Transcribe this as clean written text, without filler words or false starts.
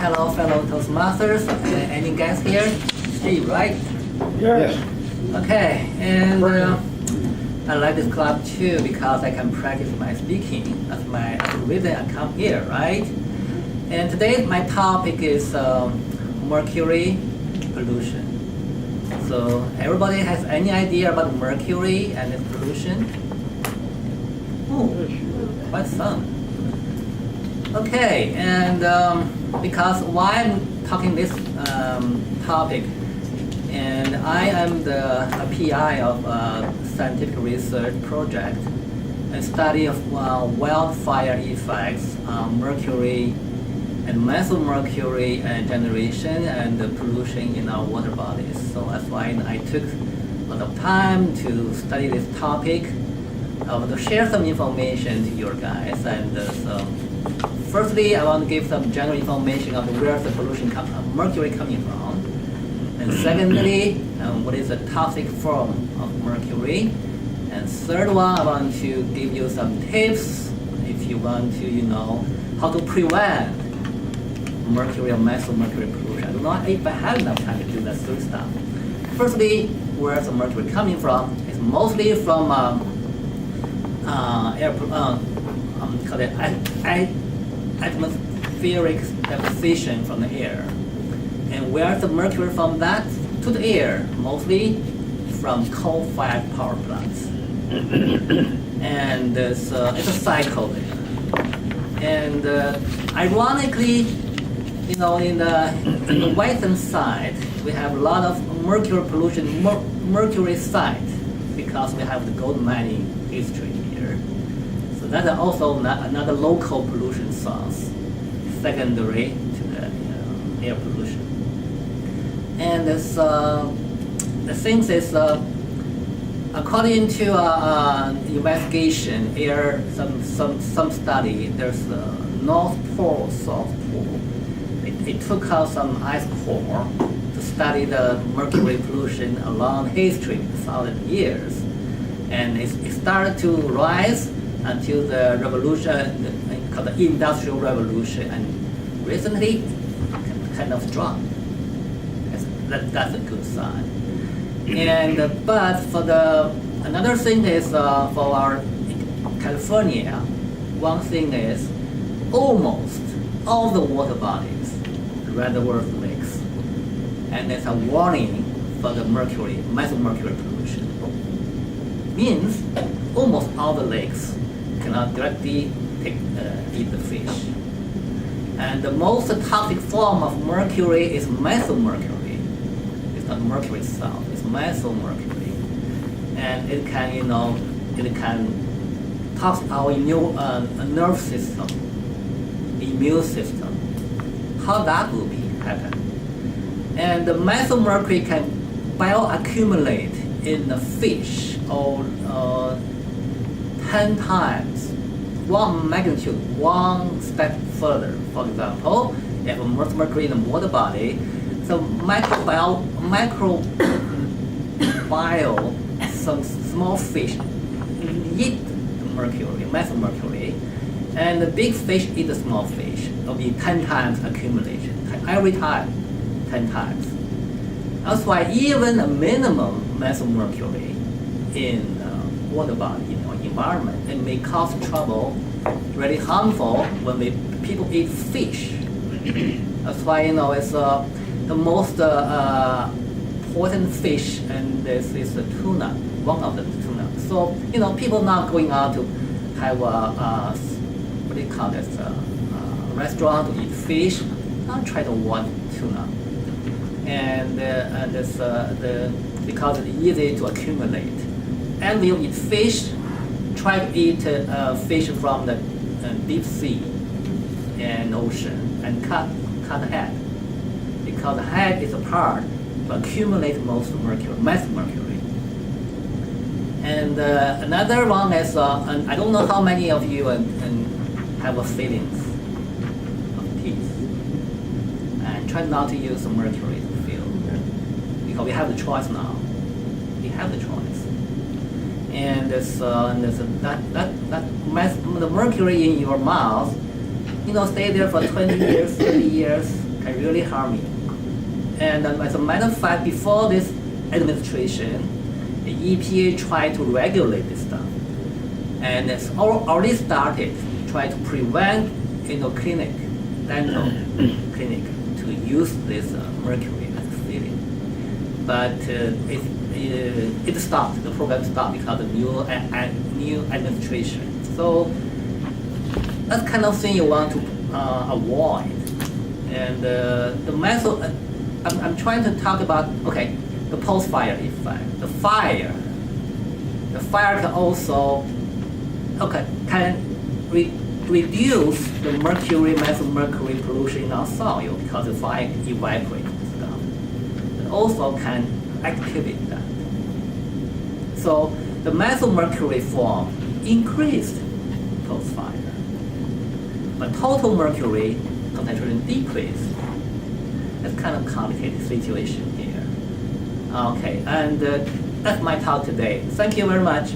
hello, fellow Toastmasters. Any guests here? Steve, right? Yes. Okay, and I like this club too because I can practice my speaking. That's the reason I come here, right? And today my topic is mercury pollution. So everybody has any idea about mercury and its pollution? Oh, quite some. Okay, and because why I'm talking this topic, and I am a PI of a scientific research project, a study of wildfire effects on mercury and methyl mercury generation and the pollution in our water bodies. So that's why I took a lot of time to study this topic. I want to share some information to your guys. And so firstly, I want to give some general information of where the pollution mercury coming from. And secondly, what is the toxic form of mercury? And third one, I want to give you some tips if you want to, how to prevent mercury or methyl mercury pollution. I don't know if I have enough time to do that three stuff. Firstly, where the mercury coming from? It's mostly from atmospheric deposition from the air. And where's the mercury from that to the air? Mostly from coal-fired power plants. And it's a cycle there. And ironically, in the western side, we have a lot of mercury pollution, mercury site, because we have the gold mining history here. So that's also another local pollution source, secondary to the air pollution. And this, the things is, according to investigation, some study, there's a North Pole, South Pole. It took out some ice core to study the mercury pollution along history, 1,000 years. And it started to rise until the revolution, called the Industrial Revolution, and recently kind of dropped. That's a good sign. And but for another thing is for our California, one thing is almost all the water bodies, reservoir lakes, and there's a warning for the mercury, methyl mercury pollution. Means almost all the lakes cannot directly eat the fish. And the most toxic form of mercury is methyl mercury. It's not mercury itself, it's methyl mercury. And it can, it can toxic our nerve system, immune system. How that will happen? And the methyl mercury can bioaccumulate in the fish or 10 times, one magnitude, one step further. For example, you have a mercury in the water body, so microbiome, some small fish eat the mercury, methyl mercury, and the big fish eat the small fish. It'll be 10 times accumulation, every time, 10 times. That's why even a minimum methyl mercury in water body, environment, it may cause trouble, really harmful when people eat fish. That's why it's the most important fish, and this is the tuna, one of the tuna. So people not going out to have what do you call this, restaurant to eat fish. I'll try to want tuna, and this because it's easy to accumulate. And when you eat fish, try to eat fish from the deep sea and ocean, and cut the head, because the head is a part to accumulate most mercury, methyl mercury. And another one is, and I don't know how many of you have a feelings of teeth, and try not to use mercury to feel, because we have the choice now. We have the choice. And the mercury in your mouth, stay there for 20 years, 30 years, can really harm you. And as a matter of fact, before this administration, the EPA tried to regulate this stuff, and it's already started try to prevent dental clinic to use this mercury as a filling. But it stopped. The program stopped because of new administration. So that's kind of thing you want to avoid. And the method I'm trying to talk about. Okay, the post-fire effect. The fire can also can reduce the methyl mercury pollution in our soil because the fire evaporates stuff. It also can activate that. So the methyl mercury form increased post-fire, but total mercury concentration decreased. It's kind of complicated situation here. Okay, and that's my talk today. Thank you very much.